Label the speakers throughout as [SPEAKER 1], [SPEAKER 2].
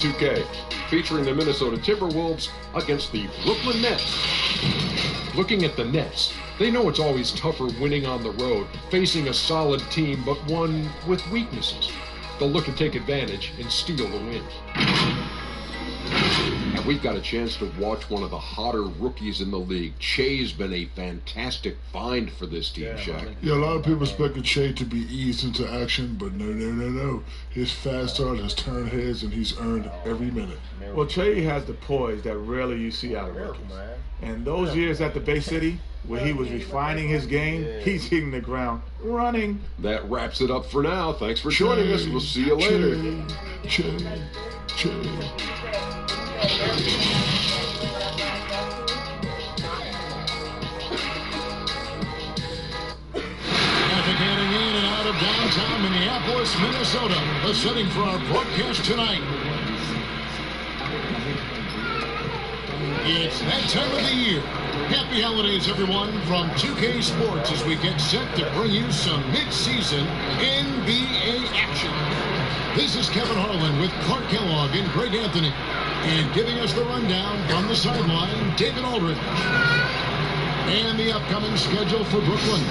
[SPEAKER 1] 2K, featuring the Minnesota Timberwolves against the Brooklyn Nets. Looking at the Nets, they know it's always tougher winning on the road, facing a solid team, but one with weaknesses. They'll look to take advantage and steal the win. And we've got a chance to watch one of the hotter rookies in the league. Che's been a fantastic find for this team, Shaq.
[SPEAKER 2] Yeah, a lot of people expected Che to be eased into action, but no. His fast start has turned heads, and he's earned every minute.
[SPEAKER 3] Well, Che has the poise that rarely you see out of rookies. And those years at the Bay City, where he was refining his game, he's hitting the ground running.
[SPEAKER 1] That wraps it up for now. Thanks for joining us. We'll see you later.
[SPEAKER 2] Che.
[SPEAKER 4] Navigating in and out of downtown Minneapolis, Minnesota, the setting for our broadcast tonight. It's that time of the year. Happy holidays, everyone, from 2K Sports as we get set to bring you some mid-season NBA action. This is Kevin Harlan with Clark Kellogg and Greg Anthony. And giving us the rundown from the sideline, David Aldridge. And the upcoming schedule for Brooklyn.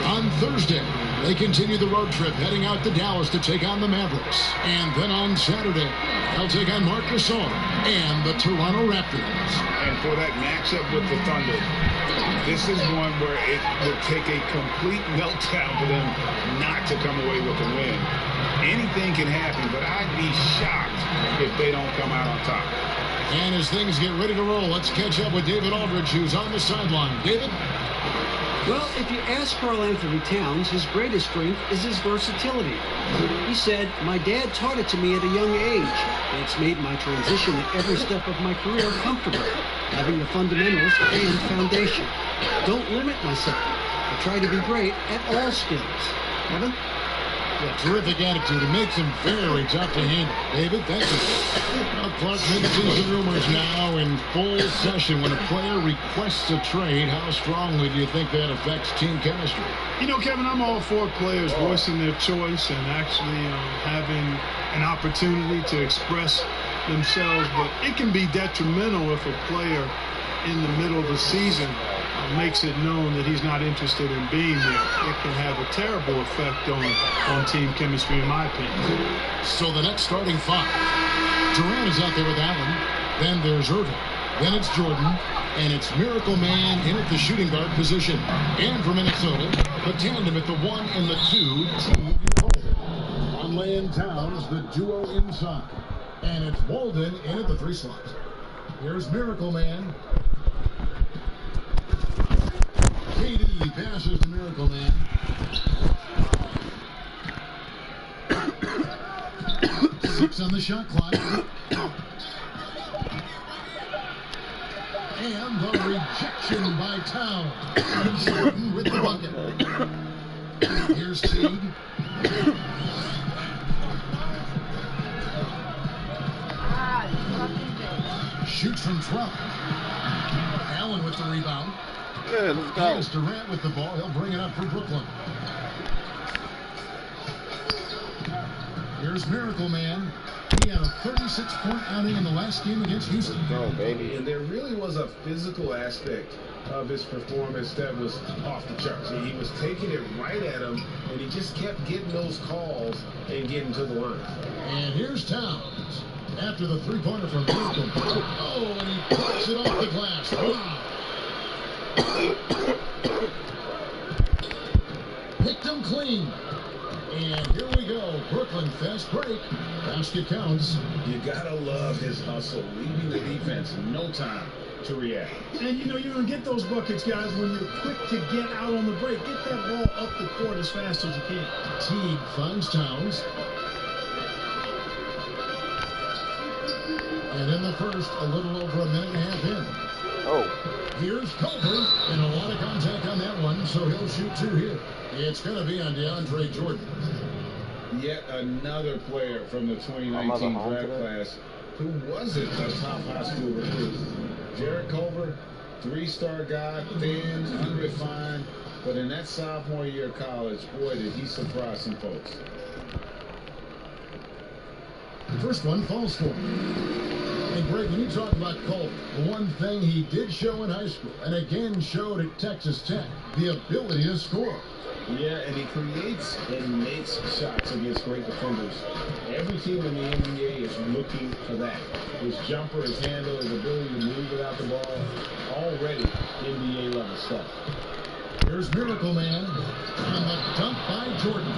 [SPEAKER 4] On Thursday, they continue the road trip heading out to Dallas to take on the Mavericks. And then on Saturday, they'll take on Marc Gasol and the Toronto Raptors.
[SPEAKER 5] And for that matchup with the Thunder, this is one where it would take a complete meltdown for them not to come away with a win. Anything can happen, but I'd be shocked if they don't come out on top.
[SPEAKER 4] And as things get ready to roll, let's catch up with David Aldridge, who's on the sideline. David?
[SPEAKER 6] Well, if you ask Karl Anthony Towns, his greatest strength is his versatility. He said, "My dad taught it to me at a young age. It's made my transition at every step of my career comfortable, having the fundamentals and foundation. Don't limit myself. I try to be great at all skills." Kevin?
[SPEAKER 4] Yeah, terrific attitude. It makes him very tough to handle. David, thank you. Well, Clark, mid-season rumors now in full session. When a player requests a trade, how strongly do you think that affects team chemistry?
[SPEAKER 3] You know, Kevin, I'm all for players voicing their choice and actually having an opportunity to express themselves, but it can be detrimental if a player in the middle of the season makes it known that he's not interested in being there. It can have a terrible effect on team chemistry, in my opinion.
[SPEAKER 4] So the next starting five. Durant is out there with Allen. Then there's Irving. Then it's Jordan. And it's Miracle Man in at the shooting guard position. And for Minnesota, the tandem at the 1 and the 2. Conley and Towns, the duo inside. And it's Walden in at the 3 slot. Here's Miracle Man. KD passes to Miracle Man. Six on the shot clock. And the rejection by Towns. Jordan with the bucket. Here's Teague. Shoots from 12. Allen with the rebound.
[SPEAKER 7] Yeah, let's go.
[SPEAKER 4] Here's Durant with the ball. He'll bring it up for Brooklyn. Here's Miracle Man. He had a 36-point outing in the last game against Houston.
[SPEAKER 7] Go, baby.
[SPEAKER 5] And there really was a physical aspect of his performance that was off the charts. He was taking it right at him, and he just kept getting those calls and getting to the line.
[SPEAKER 4] And here's Towns. After the three-pointer from Miracle. Oh, and he puts it off the glass. Wow. Picked him clean. And here we go. Brooklyn fast break. Basket counts.
[SPEAKER 5] You gotta love his hustle, leaving the defense no time to react.
[SPEAKER 8] And you know you're gonna get those buckets, guys, when you're quick to get out on the break. Get that ball up the court as fast as you can.
[SPEAKER 4] Teague finds Towns. And in the first, a little over a minute and a half in.
[SPEAKER 7] Oh.
[SPEAKER 4] Here's Culver, and a lot of contact on that one, so he'll shoot 2 here. It's going to be on DeAndre Jordan.
[SPEAKER 5] Yet another player from the 2019 draft class who wasn't a top high school recruit. Jarrett Culver, 3-star guy, thin, unrefined, but in that sophomore year of college, boy, did he surprise some folks.
[SPEAKER 4] First one falls for him. And Greg, when you talk about Culver, the one thing he did show in high school, and again showed at Texas Tech, the ability to score.
[SPEAKER 5] Yeah, and he creates and makes shots against great defenders. Every team in the NBA is looking for that. His jumper, his handle, his ability to move without the ball, already NBA level stuff.
[SPEAKER 4] Here's Miracle Man, and the dunk by Jordan.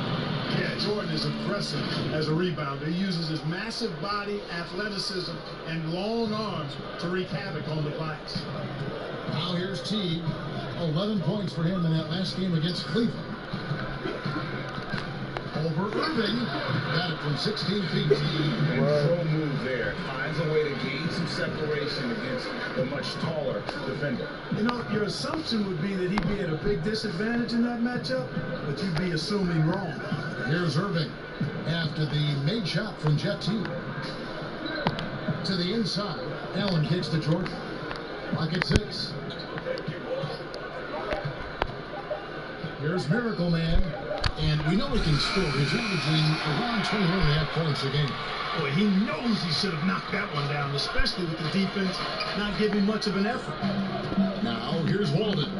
[SPEAKER 8] Yeah, Jordan is impressive as a rebounder. He uses his massive body, athleticism, and long arms to wreak havoc on the glass.
[SPEAKER 4] Now here's Teague. 11 points for him in that last game against Cleveland. Over Irving. Got it from 16 feet.
[SPEAKER 5] And pro move there. Finds a way to gain some separation against the much taller defender.
[SPEAKER 8] You know, your assumption would be that he'd be at a big disadvantage in that matchup, but you'd be assuming wrong.
[SPEAKER 4] Here's Irving after the made shot from Jeff Teague. To the inside. Allen kicks to Jordan. Lock at 6. Here's Miracle Man. And we know he can score. He's averaging around 21.5 points a game.
[SPEAKER 8] Boy, he knows he should have knocked that one down, especially with the defense not giving much of an effort.
[SPEAKER 4] Now, here's Walden.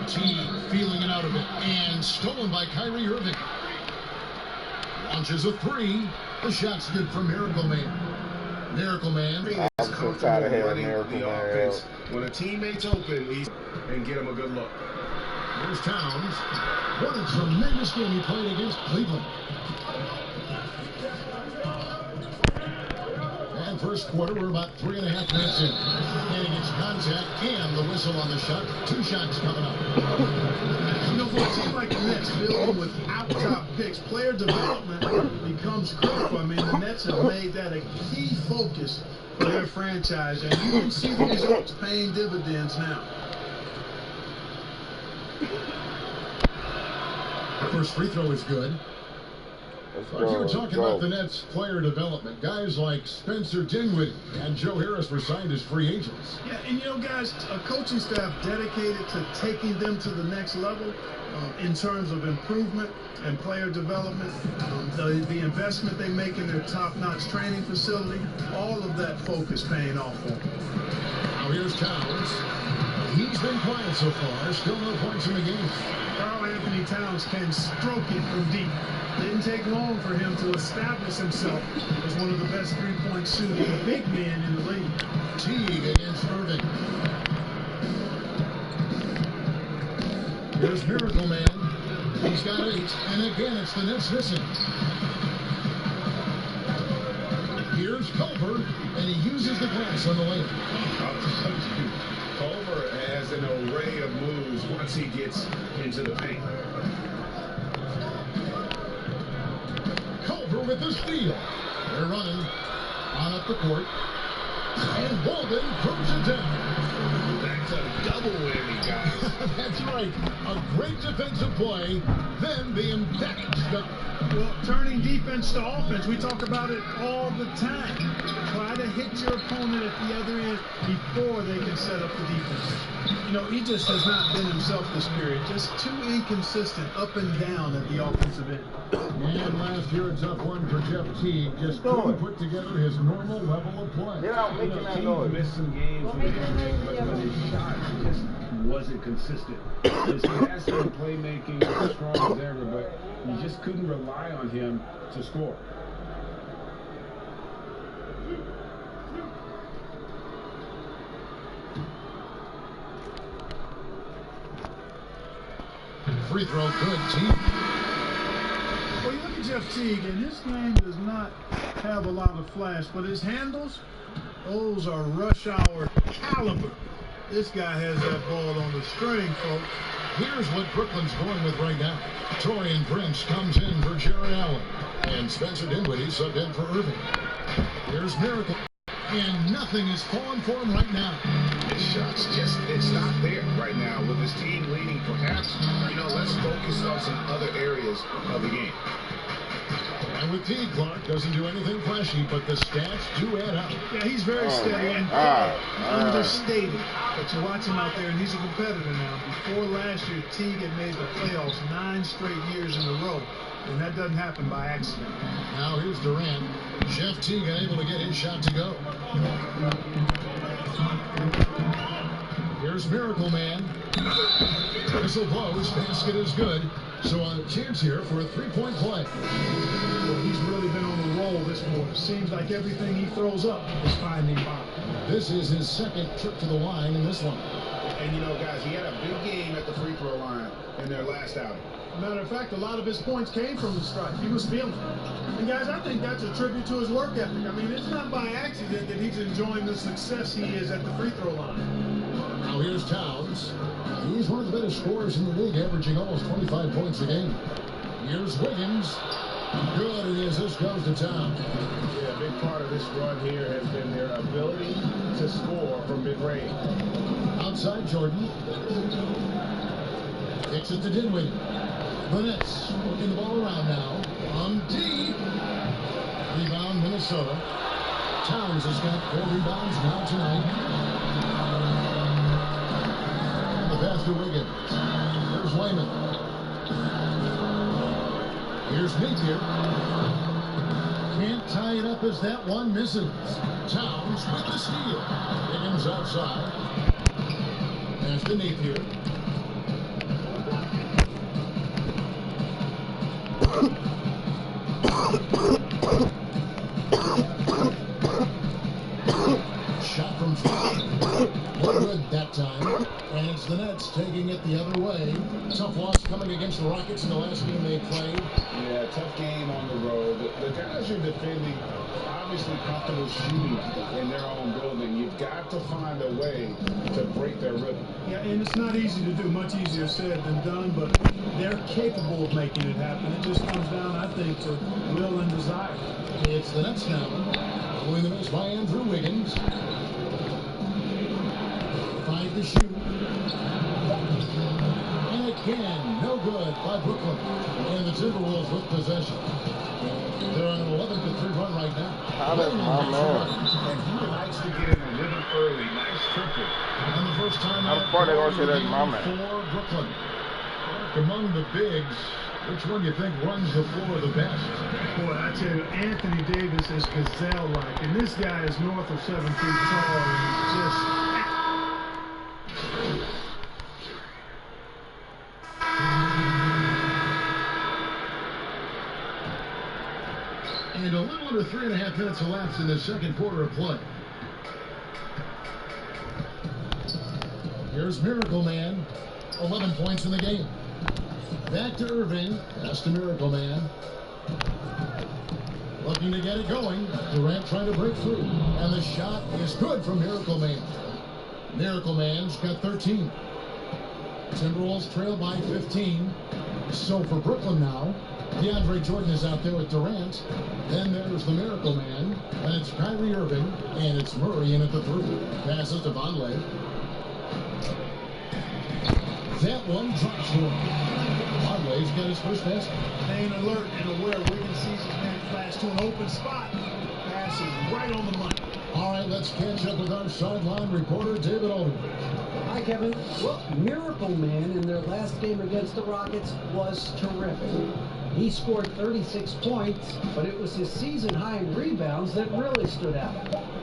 [SPEAKER 4] Teague feeling it out of it. And stolen by Kyrie Irving. Launches a 3. The shot's good for Miracle Man. Miracle Man.
[SPEAKER 5] I'm so tired of having Miracle Man. When a teammate's open, and get him a good look.
[SPEAKER 4] Here's Towns. What a tremendous game he played against Cleveland. And first quarter, we're about 3.5 minutes in. And he gets contact and the whistle on the shot. 2 shots coming up.
[SPEAKER 8] You know, for a team like the Nets, building without top picks, player development becomes critical. I mean, the Nets have made that a key focus for their franchise, and you can see the results paying dividends now.
[SPEAKER 4] First free throw is good. Well, you were talking about the Nets player development. Guys like Spencer Dinwiddie and Joe Harris were signed as free agents.
[SPEAKER 8] Yeah, and you know, guys, a coaching staff dedicated to taking them to the next level in terms of improvement and player development, the investment they make in their top-notch training facility, all of that focus paying off for them.
[SPEAKER 4] Now here's Towns. He's been quiet so far. Still no points in the game.
[SPEAKER 8] Karl Anthony Towns can stroke it from deep. Didn't take long for him to establish himself as one of the best three-point shooting big men in the league.
[SPEAKER 4] Teague against Irving. Here's Miracle Man. He's got 8, and again it's the Nets missing. Here's Culver, and he uses the glass on the layup.
[SPEAKER 5] Culver has an array of moves once he gets into the paint.
[SPEAKER 4] Culver with the steal. They're running on up the court. And Walden throws it down.
[SPEAKER 5] That's a double whammy, guys.
[SPEAKER 4] That's right. A great defensive play, then the emphatic stop.
[SPEAKER 8] Well, turning defense to offense, we talk about it all the time. Try to hit your opponent at the other end before they can set up the defense. You know, he just has not been himself this period. Just too inconsistent up and down at the offensive end.
[SPEAKER 4] And last year, a tough one for Jeff Teague. Just couldn't put together his normal level of play.
[SPEAKER 5] Teague missed some games with injury, but his shot just wasn't consistent. His passing and playmaking was strong as ever, but you just couldn't rely on him to score.
[SPEAKER 4] Free throw good, Teague.
[SPEAKER 8] Well, you look at Jeff Teague, and his game does not have a lot of flash, but his handles, those are rush hour caliber. This guy has that ball on the string, folks.
[SPEAKER 4] Here's what Brooklyn's going with right now. Torian Prince comes in for Jared Allen. And Spencer Dinwiddie subbed in for Irving. Here's Miracle. And nothing is falling for him right now.
[SPEAKER 5] His shot's just, it's not there right now. With his team leading, perhaps, let's focus on some other areas of the game.
[SPEAKER 4] And with T, Clark doesn't do anything flashy, but the stats do add up.
[SPEAKER 8] Yeah, he's very steady and understated. But you watch him out there, and he's a competitor now. Before last year, Teague had made the playoffs 9 straight years in a row. And that doesn't happen by accident.
[SPEAKER 4] Now here's Durant. Jeff Teague able to get his shot to go. Here's Miracle Man. Whistle blows. Basket is good. So a chance here for a three-point play.
[SPEAKER 8] Well, he's really been on the roll this quarter. Seems like everything he throws up is finding bottom.
[SPEAKER 4] This is his second trip to the line in this one.
[SPEAKER 5] And you know, guys, he had a big game at the free throw line in their last outing.
[SPEAKER 8] Matter of fact, a lot of his points came from the stripe. He was feeling it. And guys, I think that's a tribute to his work ethic. I mean, it's not by accident that he's enjoying the success he is at the free throw line.
[SPEAKER 4] Now here's Towns. He's one of the better scorers in the league, averaging almost 25 points a game. Here's Wiggins. Good, and the assist goes to Towns.
[SPEAKER 5] Yeah, a big part of this run here has been their ability to score from mid-range.
[SPEAKER 4] Outside Jordan. Kicks it to Dinwiddie. The Nets working the ball around now. On D. Rebound Minnesota. Towns has got 4 rebounds now tonight. And the pass to Wiggins. There's Wayman. Here's Napier. Can't tie it up as that one misses. Towns with the steal. Wiggins outside. There's the Napier. Shot from three. One good that time. And it's the Nets taking it the other way. Tough loss coming against the Rockets in the last game they played.
[SPEAKER 5] Yeah, tough game on the road. The guys are defending, obviously comfortable shooting in their own building. You've got to find a way to break their rhythm.
[SPEAKER 8] Yeah, and it's not easy to do. Much easier said than done, but they're capable of making it happen. It just comes down, I think, to will and desire.
[SPEAKER 4] It's the Nets now. Pulling the miss by Andrew Wiggins. 5 to shoot. And again, no good by Brooklyn. And the Timberwolves with possession. They're on an 11-3 run right now.
[SPEAKER 5] And he likes to get in a rhythm early. Nice triple.
[SPEAKER 4] And the first time
[SPEAKER 7] How far they gonna say that's my man?
[SPEAKER 4] for Brooklyn. Among the bigs, which one do you think runs the floor the best?
[SPEAKER 8] Boy, I tell you, Anthony Davis is gazelle-like, and this guy is north of 7 feet tall, and he's just...
[SPEAKER 4] And a little under 3.5 minutes elapsed in the second quarter of play. Here's Miracle Man. 11 points in the game. Back to Irving. Pass to Miracle Man. Looking to get it going. Durant trying to break through. And the shot is good from Miracle Man. Miracle Man's got 13. Timberwolves trail by 15. So for Brooklyn now, DeAndre Jordan is out there with Durant. Then there's the Miracle Man. And it's Kyrie Irving. And it's Murray in at the 3. Passes to Vonleh. That one drops for him. Vonleh's got his first basket.
[SPEAKER 8] Staying alert and aware. Wiggins sees his man flash to an open spot. Pass is right on the money.
[SPEAKER 4] All right, let's catch up with our sideline reporter, David Aldridge.
[SPEAKER 6] Hi, Kevin. Well, Miracle Man in their last game against the Rockets was terrific. He scored 36 points, but it was his season-high in rebounds that really stood out.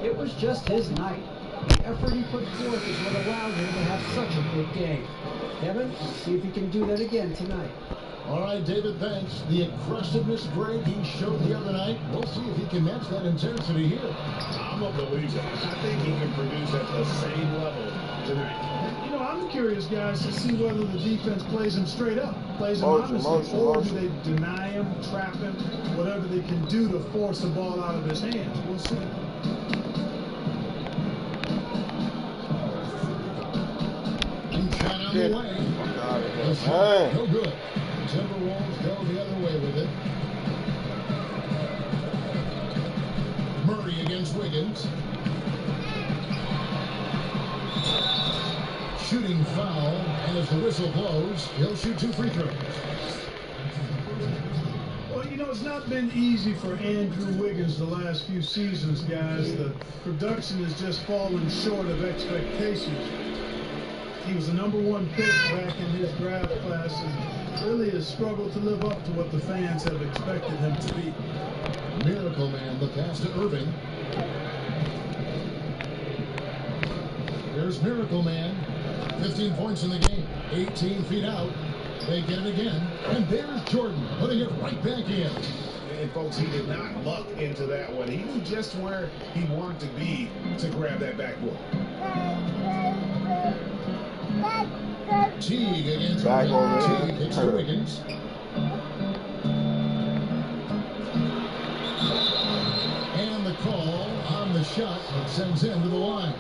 [SPEAKER 6] It was just his night. The effort he put forth is what allowed him to have such a good game. Kevin, see if he can do that again tonight.
[SPEAKER 4] All right, David, thanks. The aggressiveness break he showed the other night. We'll see if he can match that intensity here.
[SPEAKER 5] I'm a believer. I think he can produce at the same level tonight.
[SPEAKER 8] You know, I'm curious, guys, to see whether the defense plays him straight up, plays him honestly, or do they deny him, trap him, whatever they can do to force the ball out of his hands. We'll see.
[SPEAKER 4] Shot on the way. The shot, no good. Timberwolves go the other way with it. Murray against Wiggins. Shooting foul, and as the whistle blows, he'll shoot 2 free throws.
[SPEAKER 8] Well, you know, it's not been easy for Andrew Wiggins the last few seasons, guys. The production has just fallen short of expectations. He was the #1 pick back in his draft class and really has struggled to live up to what the fans have expected him to be.
[SPEAKER 4] Miracle Man, the pass to Irving. There's Miracle Man. 15 points in the game. 18 feet out. They get it again. And there's Jordan putting it right back in.
[SPEAKER 5] And folks, he did not luck into that one. He knew just where he wanted to be to grab that backboard.
[SPEAKER 4] Teague against
[SPEAKER 7] Back over
[SPEAKER 4] Teague
[SPEAKER 7] there.
[SPEAKER 4] hits to Wiggins. And the call on the shot that sends him to the line.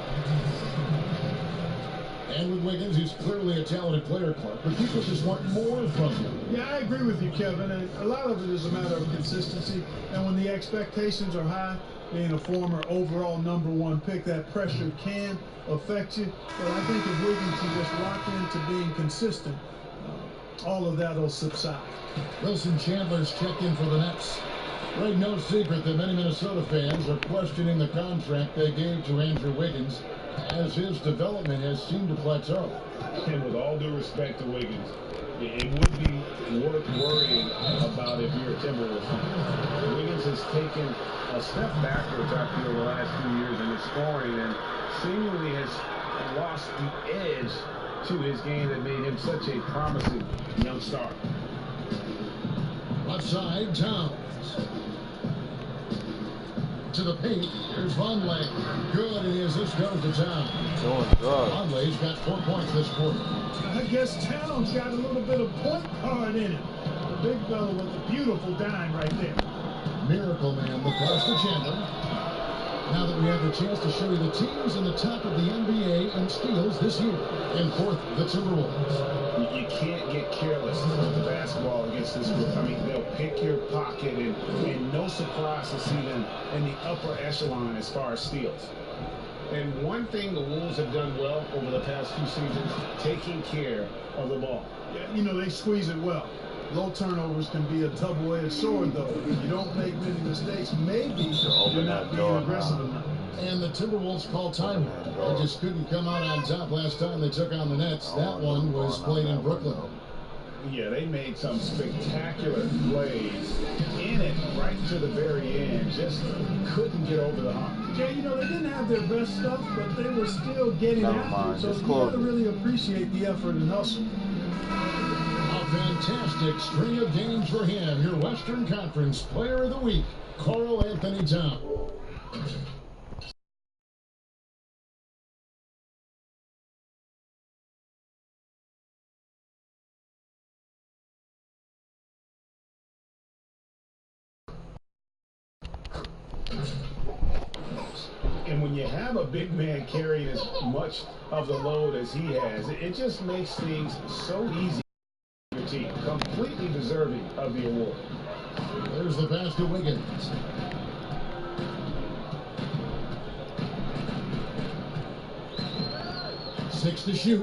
[SPEAKER 4] And with Wiggins, who's clearly a talented player, Clark, but people just want more from him.
[SPEAKER 8] Yeah, I agree with you, Kevin. And a lot of it is a matter of consistency. And when the expectations are high, being a former overall #1 pick, that pressure can affect you. But I think if Wiggins can just lock into being consistent, all of that will subside.
[SPEAKER 4] Wilson Chandler's checked in for the Nets. Right, no secret that many Minnesota fans are questioning the contract they gave to Andrew Wiggins, as his development has seemed to plateau.
[SPEAKER 5] And with all due respect to Wiggins, it would be worth worrying about if you're a Timberwolves fan. Wiggins has taken a step backwards, I feel, the last few years in his scoring and seemingly has lost the edge to his game that made him such a promising young star.
[SPEAKER 4] Left side, Towns. To the paint, here's Vonleh. Good, it is. This goes to Towns. Vonleh's got 4 points this quarter.
[SPEAKER 8] I guess Towns got a little bit of point guard in it. The big fella with the beautiful dime right there.
[SPEAKER 4] Miracle Man, the pass to Chandler. Now that we have the chance to show you the teams in the top of the NBA in steals this year. In fourth, the Timberwolves.
[SPEAKER 5] You can't get careless with the basketball against this group. I mean, they'll pick your pocket, and no surprise to see them in the upper echelon as far as steals. And one thing the Wolves have done well over the past few seasons, taking care of the ball.
[SPEAKER 8] Yeah, you know, they squeeze it well. Low turnovers can be a double-edged sword, though. If you don't make many mistakes, maybe you're not being aggressive enough.
[SPEAKER 4] And the Timberwolves call time. They just couldn't come out on top last time they took on the Nets. That one was played in Brooklyn.
[SPEAKER 5] Yeah, they made some spectacular plays in it right to the very end. Just couldn't get over the hump.
[SPEAKER 8] Yeah, you know, they didn't have their best stuff, but they were still getting after it. So you got to really appreciate the effort and hustle.
[SPEAKER 4] A fantastic string of games for him. Your Western Conference Player of the Week, Karl Anthony Towns.
[SPEAKER 5] And when you have a big man carrying as much of the load as he has, it just makes things so easy for your team. Completely deserving of the award.
[SPEAKER 4] There's the pass to Wiggins. Six to shoot.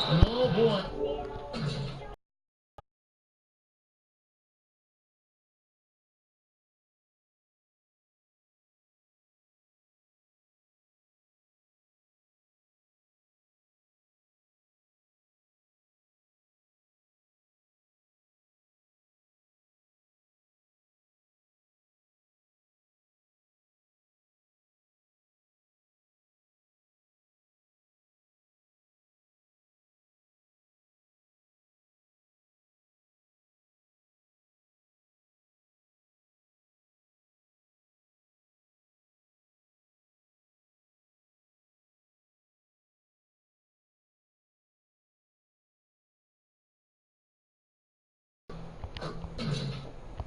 [SPEAKER 4] And oh boy.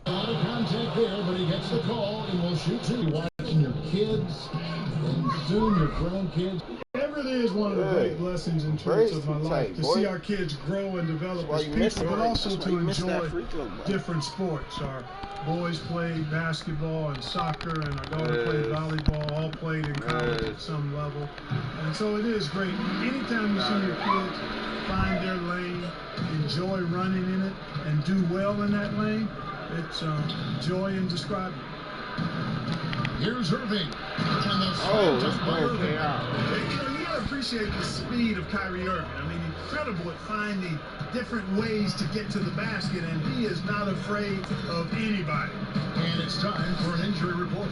[SPEAKER 4] A lot of contact there, but he gets the call and will shoot two. Watching your kids and soon your grandkids.
[SPEAKER 8] That really is one of the great blessings and treats of my life, to see our kids grow and develop as people, but also to enjoy different sports. Our boys played basketball and soccer, and our daughter played volleyball, all played in college at some level. And so it is great. Anytime you see your kids find their lane, enjoy running in it and do well in that lane, it's joy indescribable.
[SPEAKER 4] Here's Irving. And the
[SPEAKER 7] just
[SPEAKER 4] by Irving.
[SPEAKER 8] You gotta appreciate the speed of Kyrie Irving. I mean, incredible at finding different ways to get to the basket, and he is not afraid of anybody.
[SPEAKER 4] And it's time for an injury report.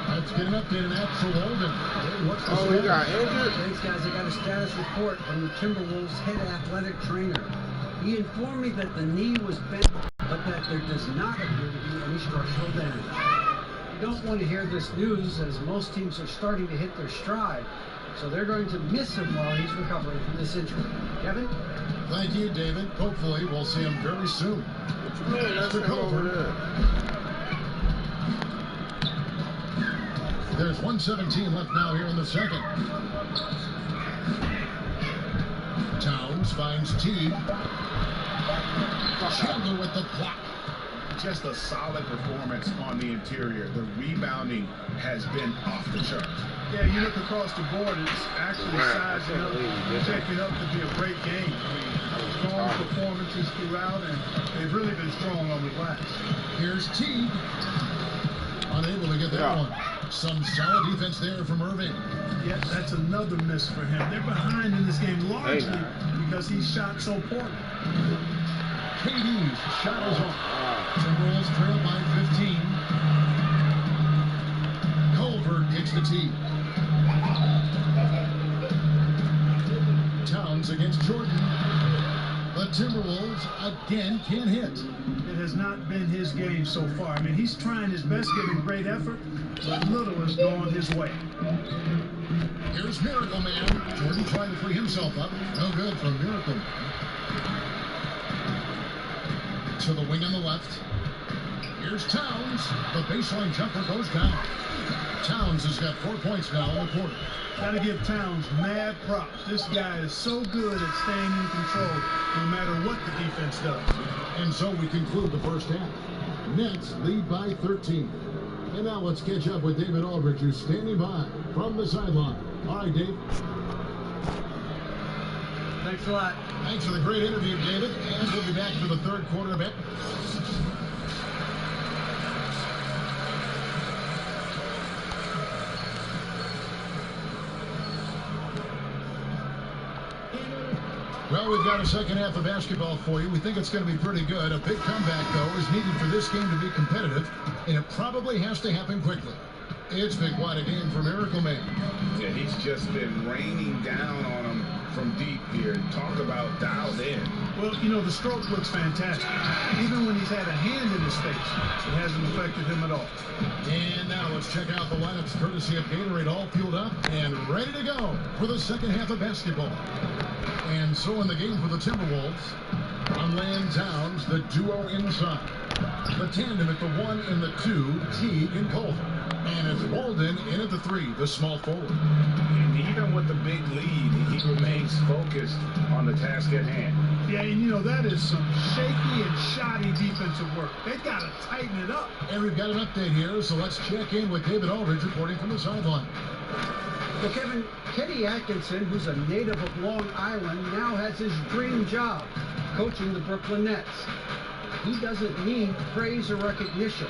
[SPEAKER 4] Let's get an update on that for Walden.
[SPEAKER 7] He got injured?
[SPEAKER 6] Thanks, guys. I got a status report from the Timberwolves head athletic trainer. He informed me that the knee was bent, but that there does not appear to be any structural damage. You don't want to hear this news, as most teams are starting to hit their stride, so they're going to miss him while he's recovering from this injury. Kevin?
[SPEAKER 4] Thank you, David. Hopefully, we'll see him very soon.
[SPEAKER 7] Man, that's him over there.
[SPEAKER 4] There's 1:17 left now here in the second. Towns finds Teague. Chandler with the block.
[SPEAKER 5] Just a solid performance on the interior. The rebounding has been off the charts.
[SPEAKER 8] Yeah, you look across the board, it's actually sizing up, shaping up to be a great game. I mean, strong performances throughout, and they've really been strong on the glass.
[SPEAKER 4] Here's Teague. Unable to get that one. Some solid defense there from Irving.
[SPEAKER 8] Yeah, that's another miss for him. They're behind in this game largely because he shot so poorly.
[SPEAKER 4] KD's shot is off. Timberwolves trail by 15. Culver kicks the tee. Towns against Jordan. The Timberwolves again can't hit.
[SPEAKER 8] It has not been his game so far. I mean, he's trying his best, giving great effort, but little has gone his way.
[SPEAKER 4] Here's Miracle Man. Jordan trying to free himself up. No good from Miracle. To the wing on the left. Here's Towns. The baseline jumper goes down. Towns has got 4 points now in the quarter.
[SPEAKER 8] Got to give Towns mad props. This guy is so good at staying in control no matter what the defense does.
[SPEAKER 4] And so we conclude the first half. Nets lead by 13. And now let's catch up with David Aldridge, who's standing by from the sideline. All right, Dave.
[SPEAKER 6] Thanks a lot.
[SPEAKER 4] Thanks for the great interview, David. And we'll be back for the third quarter of it. Well, we've got a second half of basketball for you. We think it's going to be pretty good. A big comeback, though, is needed for this game to be competitive, and it probably has to happen quickly. It's been quite a game for Miracle Man.
[SPEAKER 5] Yeah, he's just been raining down on him from deep here. Talk about dialed in.
[SPEAKER 8] Well, you know, the stroke looks fantastic. Even when he's had a hand in his face, it hasn't affected him at all.
[SPEAKER 4] And now let's check out the lineups courtesy of Gatorade, all fueled up and ready to go for the second half of basketball. And so in the game for the Timberwolves, on land Towns, the duo inside. The tandem at the 1 and the 2, Teague and Culver. And it's Walden in at the 3, the small forward.
[SPEAKER 5] And even with the big lead, he remains focused on the task at hand.
[SPEAKER 8] Yeah, and you know, that is some shaky and shoddy defensive work. They got to tighten it up.
[SPEAKER 4] And we've got an update here, so let's check in with David Aldridge reporting from the sideline.
[SPEAKER 6] Well, Kevin, Kenny Atkinson, who's a native of Long Island, now has his dream job, coaching the Brooklyn Nets. He doesn't need praise or recognition.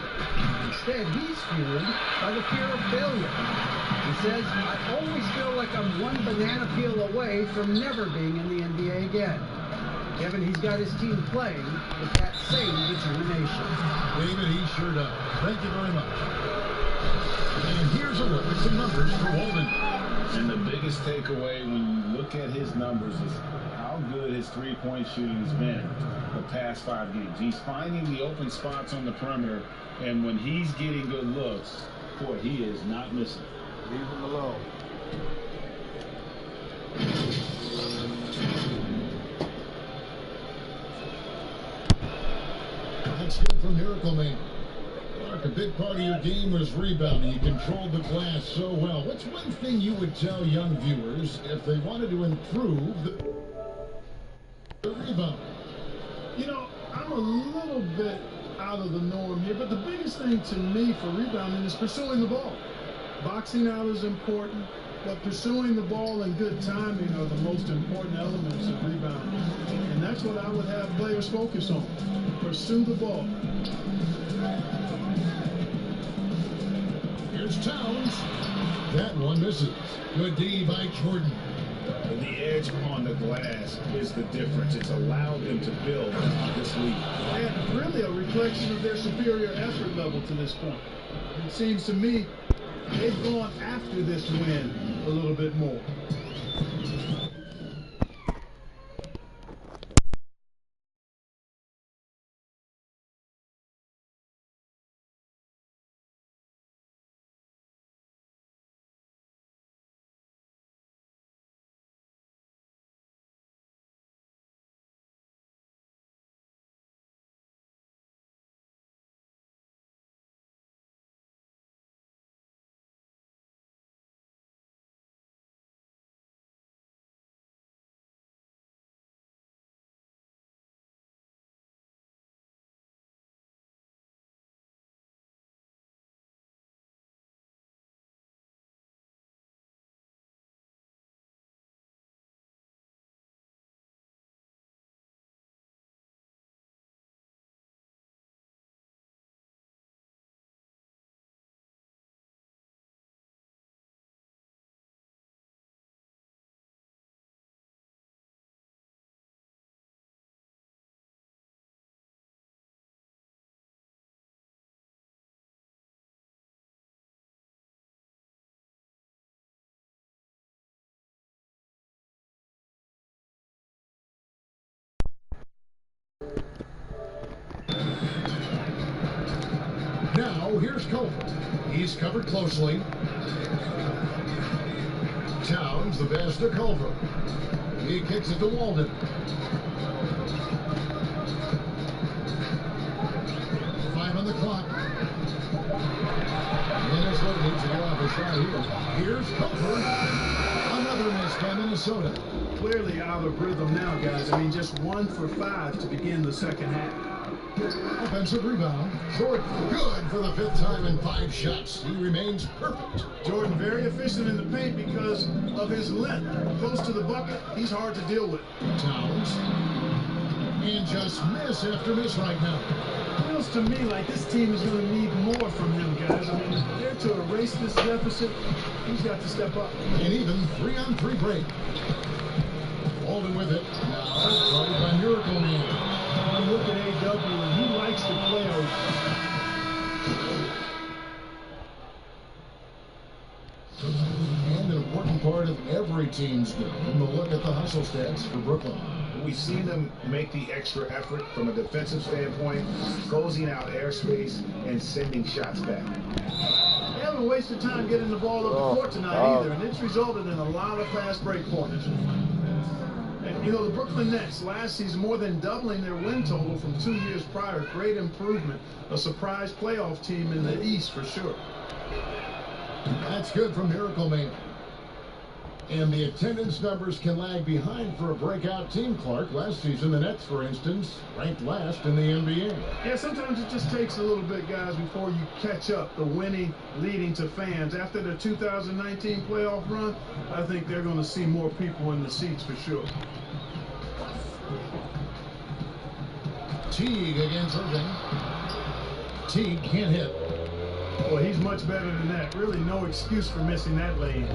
[SPEAKER 6] Instead, he's fueled by the fear of failure. He says, I always feel like I'm one banana peel away from never being in the NBA again. Kevin, he's got his team playing with that same determination.
[SPEAKER 4] David, he sure does. Thank you very much. And here's a look at some numbers for Walden.
[SPEAKER 5] And the biggest takeaway when you look at his numbers is how good his three-point shooting has been the past 5 games. He's finding the open spots on the perimeter, and when he's getting good looks, boy, he is not missing.
[SPEAKER 7] Leave him alone.
[SPEAKER 4] That's good from Miracle Man. Mark, a big part of your game was rebounding. You controlled the glass so well. What's one thing you would tell young viewers if they wanted to improve the rebound?
[SPEAKER 8] You know, I'm a little bit out of the norm here, but the biggest thing to me for rebounding is pursuing the ball. Boxing out is important, But pursuing the ball and good timing are the most important elements of rebounding. And that's what I would have players focus on. Pursue the ball.
[SPEAKER 4] Here's Towns. That one misses. Good D by Jordan.
[SPEAKER 5] The edge on the glass is the difference. It's allowed them to build on this lead.
[SPEAKER 8] And really a reflection of their superior effort level to this point. It seems to me they've gone after this win a little bit more.
[SPEAKER 4] Now, here's Culver. He's covered closely. Towns, the pass to Culver. He kicks it to Walden. 5 on the clock. Minnesota needs to get off a shot here. Here's Culver. Another miss by Minnesota.
[SPEAKER 8] Clearly out of rhythm now, guys. I mean, just 1 for 5 to begin the second half.
[SPEAKER 4] Offensive rebound. Jordan, good for the 5th time in 5 shots. He remains perfect.
[SPEAKER 8] Jordan very efficient in the paint because of his length. Close to the bucket, he's hard to deal with.
[SPEAKER 4] Towns. And just miss after miss right now.
[SPEAKER 8] Feels to me like this team is going to need more from him, guys. I mean, if they're to erase this deficit, he's got to step up.
[SPEAKER 4] And even 3-on-3 break. Walden with it. Now, guarded by Miracle Man.
[SPEAKER 8] Look at A.W. and he likes to play
[SPEAKER 4] And an important part of every team's game. We'll look at the hustle stats for Brooklyn.
[SPEAKER 5] We've seen them make the extra effort from a defensive standpoint, closing out airspace and sending shots back.
[SPEAKER 8] They haven't wasted time getting the ball up the court tonight either, and it's resulted in a lot of fast break points. And, you know, the Brooklyn Nets last season more than doubling their win total from 2 years prior. Great improvement. A surprise playoff team in the East for sure.
[SPEAKER 4] That's good from Miracle Man. And the attendance numbers can lag behind for a breakout team, Clark. Last season, the Nets, for instance, ranked last in the NBA.
[SPEAKER 8] Yeah, sometimes it just takes a little bit, guys, before you catch up. The winning leading to fans. After the 2019 playoff run, I think they're going to see more people in the seats for sure.
[SPEAKER 4] Teague against Irving. Teague can't hit.
[SPEAKER 8] Well, he's much better than that. Really no excuse for missing that lane.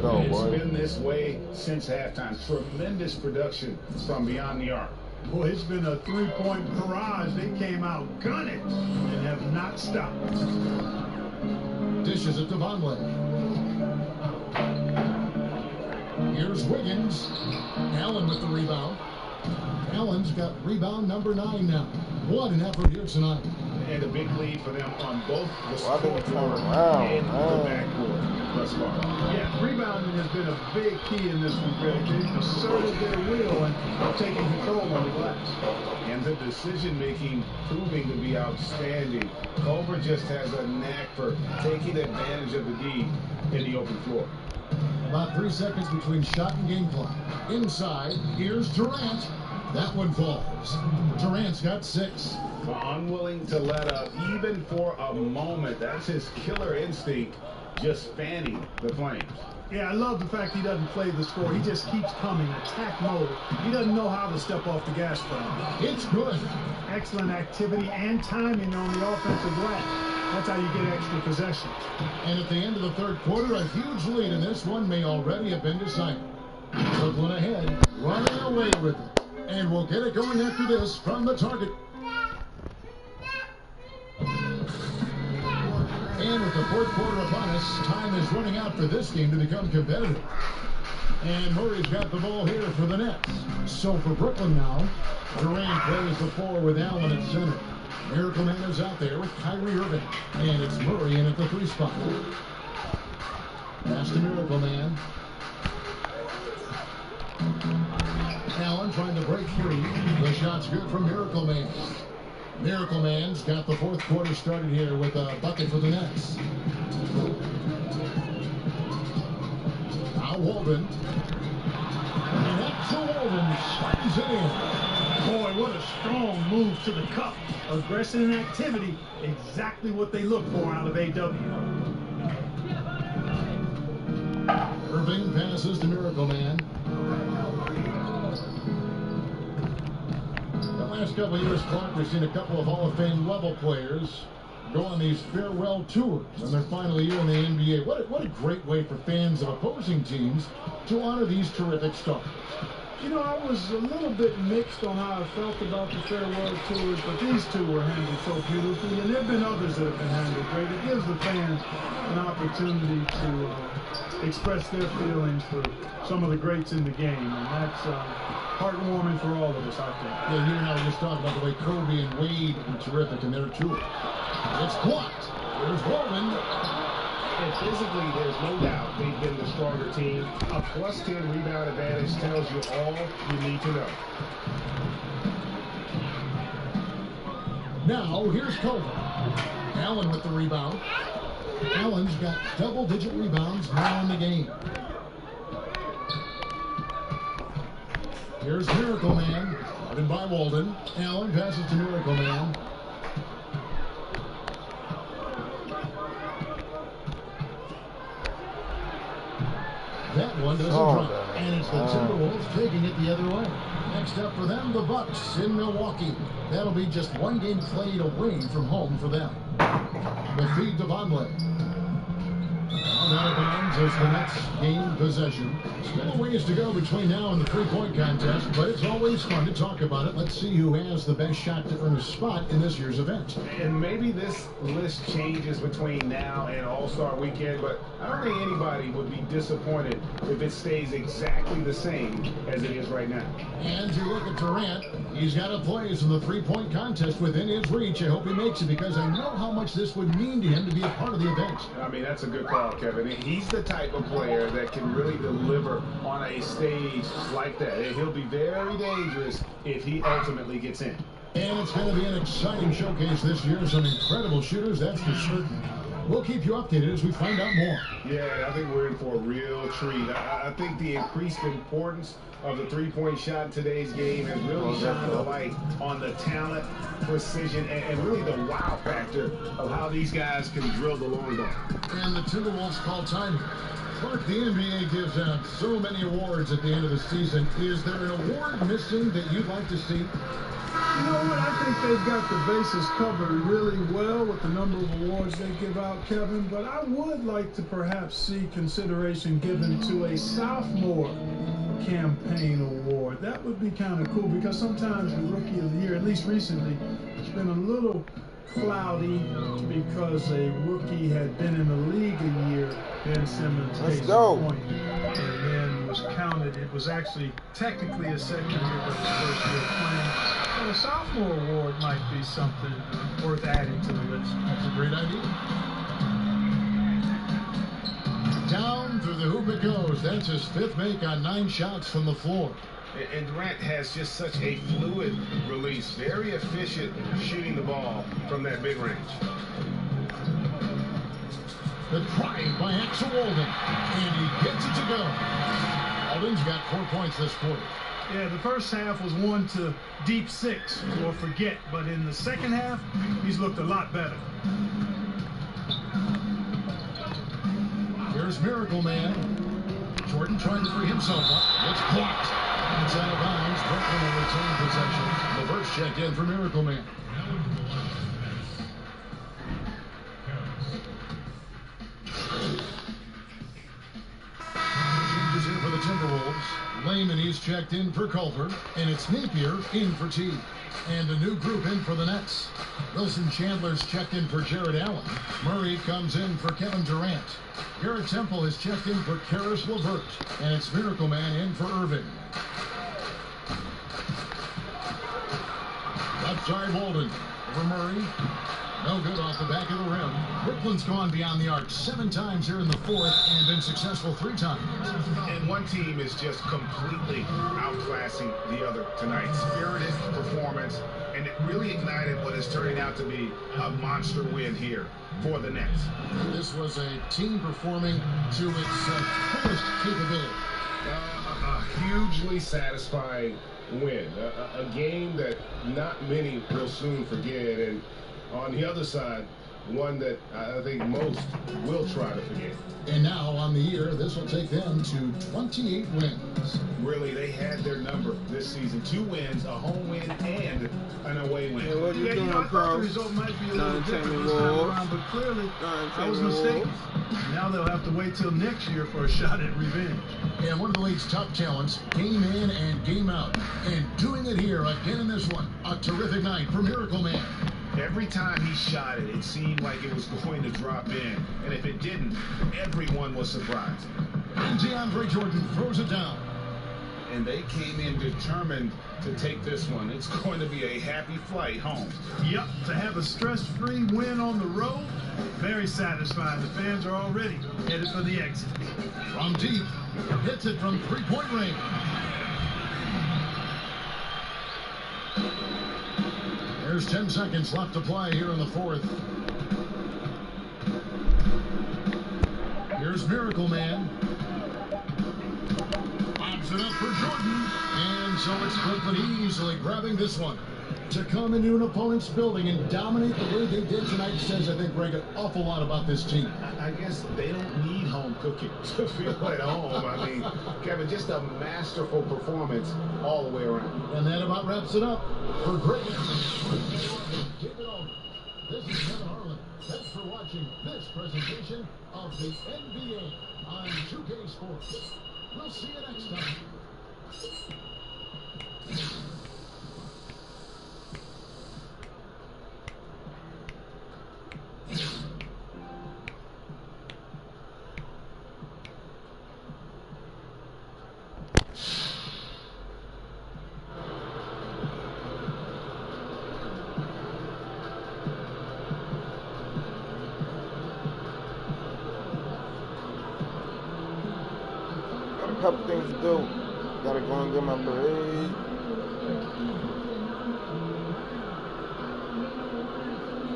[SPEAKER 5] It's been this way since halftime. Tremendous production from beyond the arc.
[SPEAKER 8] Boy, it's been a three-point barrage. They came out gunning and have not stopped.
[SPEAKER 4] Dishes it to Vonleh. Here's Wiggins. Allen with the rebound. Allen's got rebound number 9 now. What an effort here tonight.
[SPEAKER 5] And a big lead for them on both the scoreboard and the backboard thus far.
[SPEAKER 8] Yeah, rebounding has been a big key in this one, Greg. They've asserted their will and taking control on the glass.
[SPEAKER 5] And the decision-making proving to be outstanding. Culver just has a knack for taking advantage of the D in the open floor.
[SPEAKER 4] About 3 seconds between shot and game clock. Inside, here's Durant. That one falls. Durant's got 6.
[SPEAKER 5] Unwilling to let up even for a moment. That's his killer instinct, just fanning the Flames.
[SPEAKER 8] Yeah, I love the fact he doesn't play the score. He just keeps coming, attack mode. He doesn't know how to step off the gas pedal.
[SPEAKER 4] It's good.
[SPEAKER 8] Excellent activity and timing on the offensive glass. That's how you get extra possessions.
[SPEAKER 4] And at the end of the third quarter, a huge lead in this one may already have been decided. Brooklyn ahead, running away with it. And we'll get it going after this from the target. And with the fourth quarter upon us, time is running out for this game to become competitive. And Murray's got the ball here for the Nets. So for Brooklyn now, Durant plays the 4 with Allen at center. Miracle Man is out there with Kyrie Irving. And it's Murray in at the 3 spot. Pass to Miracle Man. Allen trying to break free. The shot's good from Miracle Man. Miracle Man's got the fourth quarter started here with a bucket for the Nets. Now Walden. And up to Walden. Slams it in.
[SPEAKER 8] Boy, what a strong move to the cup. Aggression and activity, exactly what they look for out of AW.
[SPEAKER 4] Irving passes to Miracle Man. The last couple of years, Clark, we've seen a couple of Hall of Fame level players go on these farewell tours in their final year in the NBA. What a great way for fans of opposing teams to honor these terrific stars.
[SPEAKER 8] You know, I was a little bit mixed on how I felt about the farewell tours, but these two were handled so beautifully, and there have been others that have been handled great. It gives the fans an opportunity to express their feelings for some of the greats in the game, and that's heartwarming for all of us, I think.
[SPEAKER 4] Yeah, you and I were just talking about the way Kobe and Wade were terrific in their tour. It's blocked. There's Walden.
[SPEAKER 5] And physically, there's no doubt they've been the stronger team. A +10 rebound advantage tells you all you need to know.
[SPEAKER 4] Now, here's Culver. Allen with the rebound. Allen's got double-digit rebounds now in the game. Here's Miracle Man. Out in by Walden. Allen passes to Miracle Man. That one doesn't drop. And it's the Timberwolves taking it the other way. Next up for them, the Bucks in Milwaukee. That'll be just one game played away from home for them. The feed to Vonleh. Out of bounds as the Nets gain possession. Still a ways to go between now and the three-point contest, but it's always fun to talk about it. Let's see who has the best shot to earn a spot in this year's event.
[SPEAKER 5] And maybe this list changes between now and All-Star Weekend, but I don't think anybody would be disappointed if it stays exactly the same as it is right now.
[SPEAKER 4] And you look at Durant, he's got a place in the three-point contest within his reach. I hope he makes it because I know how much this would mean to him to be a part of the event.
[SPEAKER 5] I mean, that's a good call, Kevin. He's the type of player that can really deliver on a stage like that. And he'll be very dangerous if he ultimately gets in.
[SPEAKER 4] And it's going to be an exciting showcase this year. Some incredible shooters, that's for certain. We'll keep you updated as we find out more.
[SPEAKER 5] Yeah, I think we're in for a real treat. I think the increased importance of the three-point shot in today's game has really shined the light on the talent, precision, and really the wow factor of how these guys can drill the long ball.
[SPEAKER 4] And the Timberwolves call time. Clark, the NBA gives out so many awards at the end of the season. Is there an award missing that you'd like to see?
[SPEAKER 8] You know what? I think they've got the bases covered really well with the number of awards they give out, Kevin. But I would like to perhaps see consideration given to a sophomore campaign award. That would be kind of cool because sometimes the Rookie of the Year, at least recently, it's been a little cloudy because a rookie had been in the league a year. Ben Simmons case in point, and then was counted. It was actually technically a second year, but his first year playing. So a sophomore award might be something worth adding to the list.
[SPEAKER 4] That's a great idea. Down through the hoop it goes. That's his fifth make on 9 shots from the floor.
[SPEAKER 5] And Durant has just such a fluid release, very efficient shooting the ball from that big range.
[SPEAKER 4] The drive by Axel Walden, and he gets it to go. Walden's got 4 points this quarter.
[SPEAKER 8] Yeah, the first half was one to deep 6 or forget, but in the second half, he's looked a lot better.
[SPEAKER 4] Here's Miracle Man. Jordan trying to free himself up. It's blocked. It's out of bounds. Brooklyn will retain possession. Reverse checked in for Miracle Man. Changes here for the Timberwolves. Lehman, he's checked in for Culver. And it's Napier in for T. And a new group in for the Nets. Wilson Chandler's checked in for Jared Allen. Murray comes in for Kevin Durant. Garrett Temple is checked in for Karis LeVert. And it's Miracle Man in for Irving. Left side Walden over Murray. No good off the back of the rim. Brooklyn's gone beyond the arc 7 times here in the fourth and been successful 3 times.
[SPEAKER 5] And one team is just completely outclassing the other tonight. Spirited performance, and it really ignited what is turning out to be a monster win here for the Nets.
[SPEAKER 4] This was a team performing to its fullest capability.
[SPEAKER 5] A hugely satisfying win. A game that not many will soon forget, and on the other side, one that I think most will try to forget.
[SPEAKER 4] And now on the year, this will take them to 28 wins.
[SPEAKER 5] Really, they had their number this season. 2 wins, a home win, and an away win.
[SPEAKER 7] Hey, what you doing,
[SPEAKER 8] I thought
[SPEAKER 7] Carl?
[SPEAKER 8] the result might be a little different
[SPEAKER 7] Taming
[SPEAKER 8] this time
[SPEAKER 7] Wolves.
[SPEAKER 8] around, but clearly I was
[SPEAKER 7] Taming
[SPEAKER 8] mistaken.
[SPEAKER 7] Wolves.
[SPEAKER 8] Now they'll have to wait till next year for a shot at revenge.
[SPEAKER 4] And one of the league's top talents, game in and game out. And doing it here again in this one. A terrific night for Miracle Man.
[SPEAKER 5] Every time he shot it, it seemed like it was going to drop in. And if it didn't, everyone was surprised.
[SPEAKER 4] And DeAndre Jordan throws it down.
[SPEAKER 5] And they came in determined to take this one. It's going to be a happy flight home.
[SPEAKER 8] Yep, to have a stress-free win on the road, very satisfying. The fans are already headed for the exit.
[SPEAKER 4] From deep, hits it from 3-point range. There's 10 seconds left to play here in the fourth. Here's Miracle Man. Bobs it up for Jordan. And so it's Brooklyn easily grabbing this one. To come into an opponent's building and dominate the way they did tonight says, I think, Greg, an awful lot about this team.
[SPEAKER 5] I guess they don't need home cooking to feel at home. I mean, Kevin, just a masterful performance all the way around.
[SPEAKER 4] And that about wraps it up for Greg. Keep it on. This is Kevin Harlan. Thanks for watching this presentation of the NBA on 2K Sports. We'll see you next time.
[SPEAKER 7] Couple things to do. Gotta go and get my parade.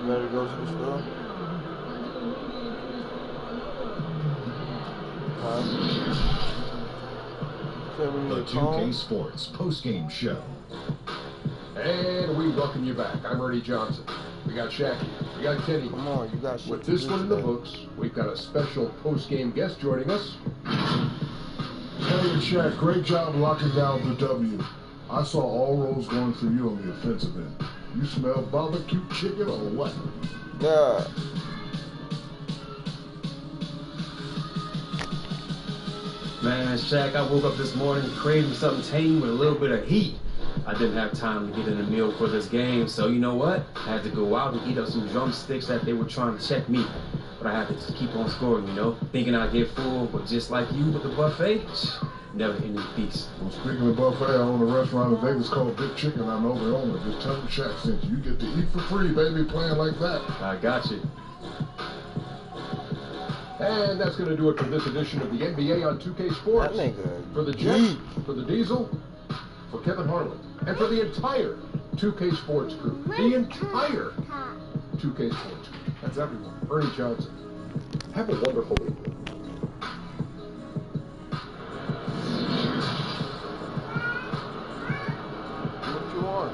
[SPEAKER 7] Ready to go to the store.
[SPEAKER 4] The 2K Sports post-game show.
[SPEAKER 1] And we welcome you back. I'm Ernie Johnson. We got Shaq. We got Kenny.
[SPEAKER 7] Come on, you got shit
[SPEAKER 1] With
[SPEAKER 7] to
[SPEAKER 1] this
[SPEAKER 7] do
[SPEAKER 1] one in the
[SPEAKER 7] today.
[SPEAKER 1] books, we've got a special post-game guest joining us.
[SPEAKER 2] Hey, Shaq, great job locking down the W. I saw all roads going through you on the offensive end. You smell barbecue chicken or what?
[SPEAKER 7] Yeah.
[SPEAKER 9] Man, Shaq, I woke up this morning craving something tame with a little bit of heat. I didn't have time to get in the meal for this game, so you know what? I had to go out and eat up some drumsticks that they were trying to check me. But I had to just keep on scoring, you know? Thinking I'd get full, but just like you with the buffet, never ending feast.
[SPEAKER 2] Well, speaking of buffet, I own a restaurant in Vegas called Big Chicken. I know the owner. Just tell them Shaq sent you. You get to eat for free, baby, playing like that.
[SPEAKER 9] I got you.
[SPEAKER 1] And that's going to do it for this edition of the NBA on 2K Sports.
[SPEAKER 7] That nigga
[SPEAKER 1] For the Jets, for the Diesel, for Kevin Harlan, and for the entire 2K Sports crew. The entire 2K Sports crew. That's everyone. Ernie Johnson. Have a wonderful evening.
[SPEAKER 7] What you want?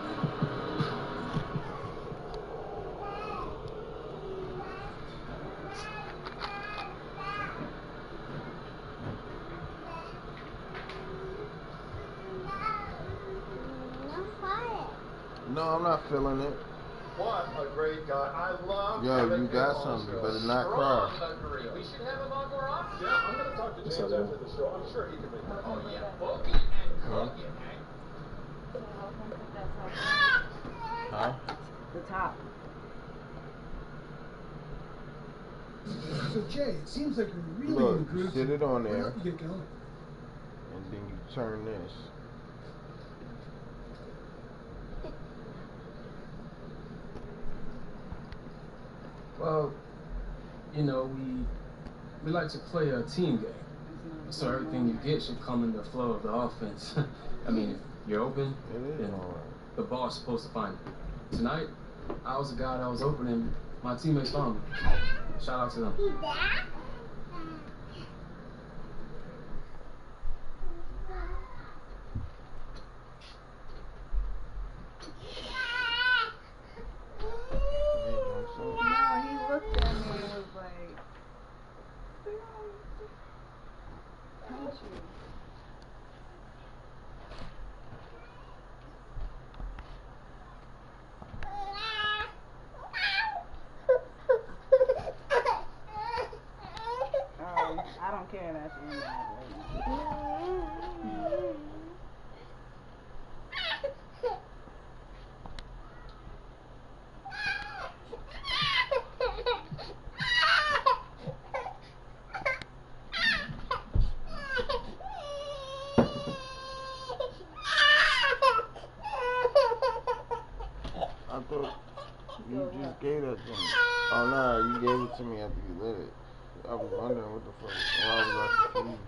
[SPEAKER 7] No, I'm not feeling it.
[SPEAKER 10] What a great guy. I love
[SPEAKER 7] Yo,
[SPEAKER 10] Kevin
[SPEAKER 7] you got
[SPEAKER 10] Gates
[SPEAKER 7] something. You
[SPEAKER 10] also.
[SPEAKER 7] better not cry.
[SPEAKER 10] We should have him on more often. Yeah, I'm going to talk to James after the show. I'm sure he can make that. Oh, yeah. Book it and cook it,
[SPEAKER 7] Huh?
[SPEAKER 11] The top.
[SPEAKER 12] So Jay, it seems like you're really in the
[SPEAKER 7] Look,
[SPEAKER 12] groove.
[SPEAKER 7] sit it on
[SPEAKER 12] Why
[SPEAKER 7] there.
[SPEAKER 12] don't you get going?
[SPEAKER 7] And then you turn this.
[SPEAKER 9] Well, you know, we like to play a team game. So everything you get should come in the flow of the offense. I mean, if you're open, then the ball's supposed to find you. Tonight, I was the guy that was open and my teammates found me. Shout out to them.
[SPEAKER 11] No, he looked at me and was like, "Don't you?" I don't care that you're in that right
[SPEAKER 7] I thought you just gave that to me. Oh no, you gave it to me after you lit it. I was wondering what the fuck. Why was I confused?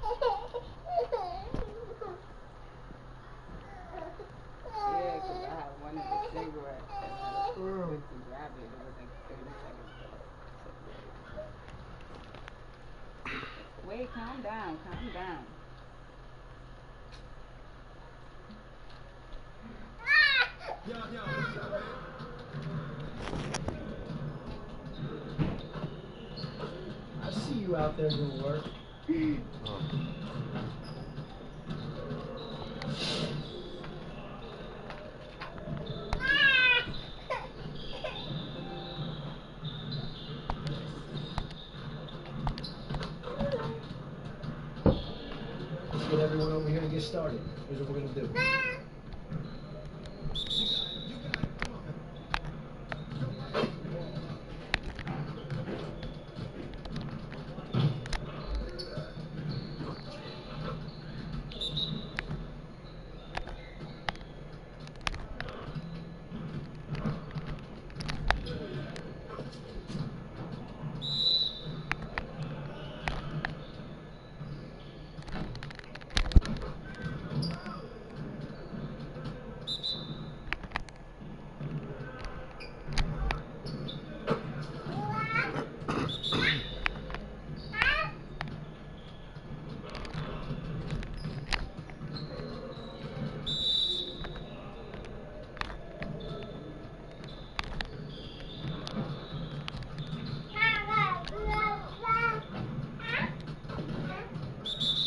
[SPEAKER 11] Yeah, because I had one of the cigarettes and I went to grab it. It was like 30 seconds left. Wait, calm down, calm down.
[SPEAKER 13] I see you out there doing work. Let's get everyone over here and get started. Here's what we're gonna do.